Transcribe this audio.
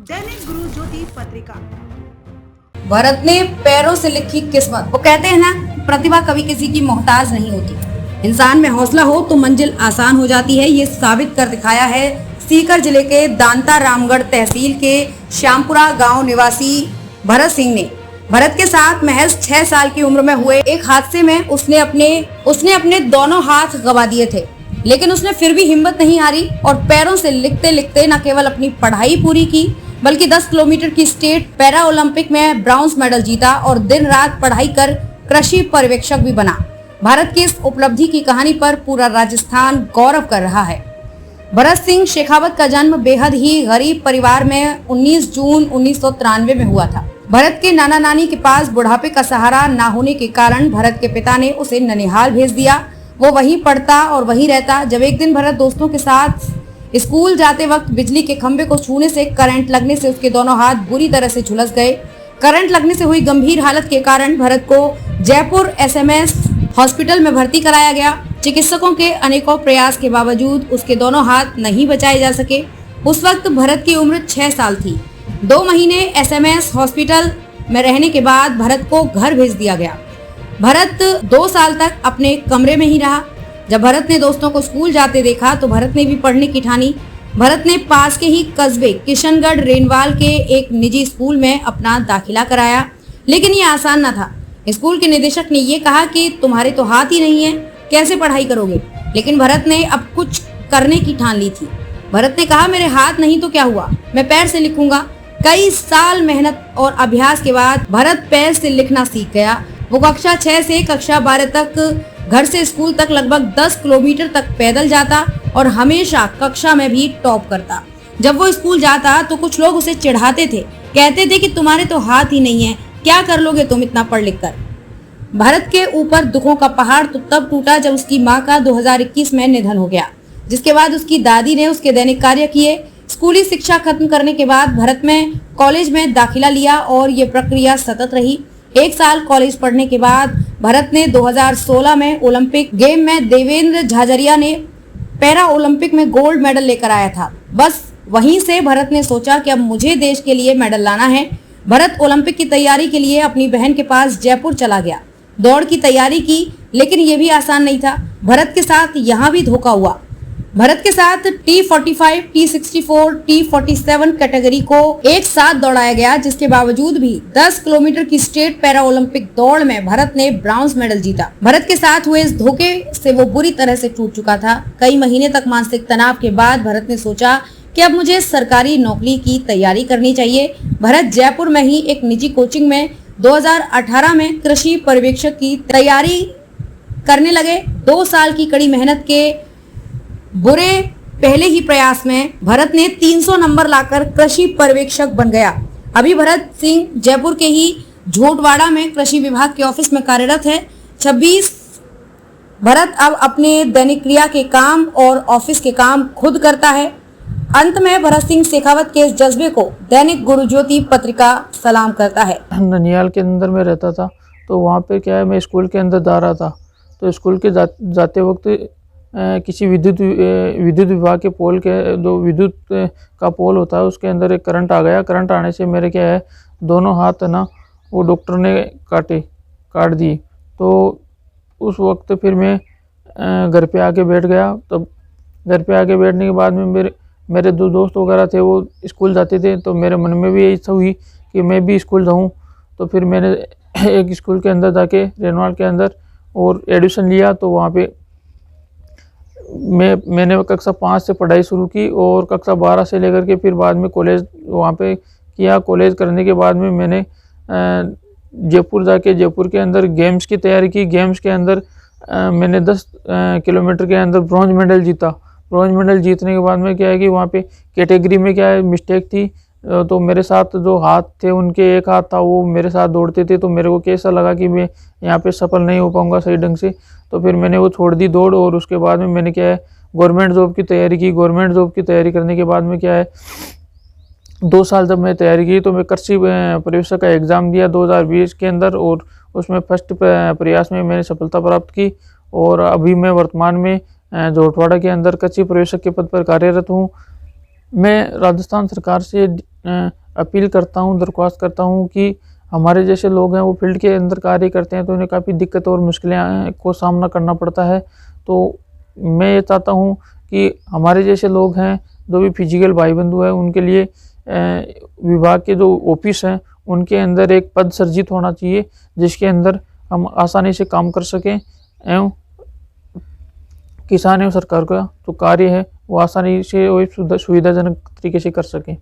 दैनिक गुरु ज्योति पत्रिका। भरत ने पैरों से लिखी किस्मत। वो कहते हैं ना, प्रतिभा कभी किसी की मोहताज नहीं होती। इंसान में हौसला हो तो मंजिल आसान हो जाती है। ये साबित कर दिखाया है सीकर जिले के दांता रामगढ़ तहसील के श्यामपुरा गांव निवासी भरत सिंह ने। भरत के साथ महज 6 साल की उम्र में हुए एक हादसे में उसने अपने दोनों हाथ गंवा दिए थे, लेकिन उसने फिर भी हिम्मत नहीं हारी और पैरों से लिखते लिखते न केवल अपनी पढ़ाई पूरी की, बल्कि 10 किलोमीटर की स्टेट पैरा ओलंपिक में ब्रॉन्ज मेडल जीता और दिन रात पढ़ाई कर कृषि पर्यवेक्षक भी बना। भारत की इस उपलब्धि की कहानी पर पूरा राजस्थान गौरव कर रहा है। भरत सिंह शेखावत का जन्म बेहद ही गरीब परिवार में 19 जून 1993 में हुआ था। भरत के नाना नानी के पास बुढ़ापे का सहारा ना होने के कारण भरत के पिता ने उसे ननिहाल भेज दिया। वो वहीं पढ़ता और वहीं रहता। जब एक दिन भरत दोस्तों के साथ स्कूल जाते वक्त बिजली के खंभे को छूने से करंट लगने से उसके दोनों हाथ बुरी तरह से झुलस गए। करंट लगने से हुई गंभीर हालत के कारण भरत को जयपुर SMS हॉस्पिटल में भर्ती कराया गया। चिकित्सकों के अनेकों प्रयास के बावजूद उसके दोनों हाथ नहीं बचाए जा सके। उस वक्त भरत की उम्र 6 साल थी। 2 महीने SMS हॉस्पिटल में रहने के बाद भरत को घर भेज दिया गया। भरत 2 साल तक अपने कमरे में ही रहा। जब भरत ने दोस्तों को स्कूल जाते देखा तो भरत ने भी पढ़ने की ठानी। भरत ने पास के ही कस्बे किशनगढ़ रेनवाल के एक निजी स्कूल में अपना दाखिला कराया, लेकिन ये आसान न था। स्कूल के निदेशक ने ये कहा कि तुम्हारे तो हाथ ही नहीं है, कैसे पढ़ाई करोगे। लेकिन भरत ने अब कुछ करने की ठान ली थी। भरत ने कहा, मेरे हाथ नहीं तो क्या हुआ, मैं पैर से लिखूंगा। कई साल मेहनत और अभ्यास के बाद भरत पैर से लिखना सीख गया। वो कक्षा 6 से कक्षा 12 तक घर से स्कूल तक लगभग 10 किलोमीटर तक पैदल जाता और हमेशा कक्षा में भी टॉप करता। जब वो स्कूल जाता तो कुछ लोग उसे चिढ़ाते थे, कहते थे कि तुम्हारे तो हाथ ही नहीं है, क्या कर लोगे तुम इतना पढ़ लिख कर। भरत के ऊपर दुखों का पहाड़ तो तब टूटा जब उसकी मां का 2021 में निधन हो गया, जिसके बाद उसकी दादी ने उसके दैनिक कार्य किए। स्कूली शिक्षा खत्म करने के बाद भरत में कॉलेज में दाखिला लिया और ये प्रक्रिया सतत रही। 1 साल कॉलेज पढ़ने के बाद भरत ने 2016 में ओलंपिक गेम में देवेंद्र झाझरिया ने पैरा ओलंपिक में गोल्ड मेडल लेकर आया था। बस वहीं से भरत ने सोचा कि अब मुझे देश के लिए मेडल लाना है। भरत ओलंपिक की तैयारी के लिए अपनी बहन के पास जयपुर चला गया। दौड़ की तैयारी की, लेकिन ये भी आसान नहीं था। भरत के साथ यहाँ भी धोखा हुआ। भरत के साथ T45, T64, T47 कैटेगरी को एक साथ दौड़ाया गया, जिसके बावजूद भी 10 किलोमीटर की स्टेट पैरा ओलंपिक दौड़ में भरत ने ब्रॉन्ज मेडल जीता। भरत के साथ हुए इस धोखे से वो बुरी तरह से टूट चुका था। कई महीने तक मानसिक तनाव के बाद भरत ने सोचा कि अब मुझे सरकारी नौकरी की तैयारी करनी चाहिए। भरत जयपुर में ही एक निजी कोचिंग में 2018 में कृषि पर्यवेक्षक की तैयारी करने लगे। 2 साल की कड़ी मेहनत के बुरे पहले ही प्रयास में भरत ने 300 नंबर लाकर कृषि पर्यवेक्षक बन गया। अभी भरत सिंह जयपुर के ही झोटवाड़ा में कृषि विभाग के ऑफिस में कार्यरत है। 26 भरत अब अपने दैनिक क्रिया के काम और ऑफिस के काम खुद करता है। अंत में भरत सिंह शेखावत के इस जज्बे को दैनिक गुरु ज्योति पत्रिका सलाम करता है। ननिहाल के अंदर में रहता था, तो वहाँ पे क्या है, मैं स्कूल के अंदर जा रहा था, तो स्कूल के जाते वक्त किसी विद्युत विभाग के पोल के जो विद्युत का पोल होता है उसके अंदर एक करंट आ गया। करंट आने से मेरे क्या है, दोनों हाथ ना वो डॉक्टर ने काट दिए। तो उस वक्त फिर मैं घर पे आके बैठ गया। तब घर पे आके बैठने के बाद में मेरे 2 दोस्त वगैरह थे, वो स्कूल जाते थे, तो मेरे मन में भी इच्छा हुई कि मैं भी स्कूल जाऊँ। तो फिर मैंने एक स्कूल के अंदर जाके रेनवाल के अंदर और एडमिशन लिया। तो वहाँ पे मैंने कक्षा 5 से पढ़ाई शुरू की और कक्षा 12 से लेकर के फिर बाद में कॉलेज वहाँ पे किया। कॉलेज करने के बाद में मैंने जयपुर जाके जयपुर के अंदर गेम्स की तैयारी की। गेम्स के अंदर मैंने 10 किलोमीटर के अंदर ब्रॉन्ज मेडल जीता। ब्रॉन्ज मेडल जीतने के बाद में क्या है कि वहाँ पे कैटेगरी में क्या है मिस्टेक थी, तो मेरे साथ जो हाथ थे उनके एक हाथ था, वो मेरे साथ दौड़ते थे। तो मेरे को कैसा लगा कि मैं यहाँ पे सफल नहीं हो पाऊँगा सही ढंग से, तो फिर मैंने वो छोड़ दी दौड़। और उसके बाद में मैंने क्या है गवर्नमेंट जॉब की तैयारी की। गवर्नमेंट जॉब की तैयारी करने के बाद में क्या है 2 साल जब मैं तैयारी की तो मैं कृषि पर्यवेक्षक का एग्ज़ाम दिया 2020 के अंदर, और उसमें फर्स्ट प्रयास में मैंने सफलता प्राप्त की। और अभी मैं वर्तमान में झोटवाड़ा के अंदर कृषि पर्यवेक्षक के पद पर कार्यरत हूँ। मैं राजस्थान सरकार से अपील करता हूँ, दरख्वास्त करता हूँ कि हमारे जैसे लोग हैं वो फील्ड के अंदर कार्य करते हैं तो उन्हें काफ़ी दिक्कत और मुश्किलें को सामना करना पड़ता है। तो मैं ये चाहता हूँ कि हमारे जैसे लोग हैं, जो भी फिजिकल भाई बंधु हैं, उनके लिए विभाग के जो ऑफिस हैं उनके अंदर एक पद सृजित होना चाहिए जिसके अंदर हम आसानी से काम कर सकें एवं किसान एवं सरकार का जो कार्य है वो आसानी से और सुविधाजनक तरीके से कर सकें।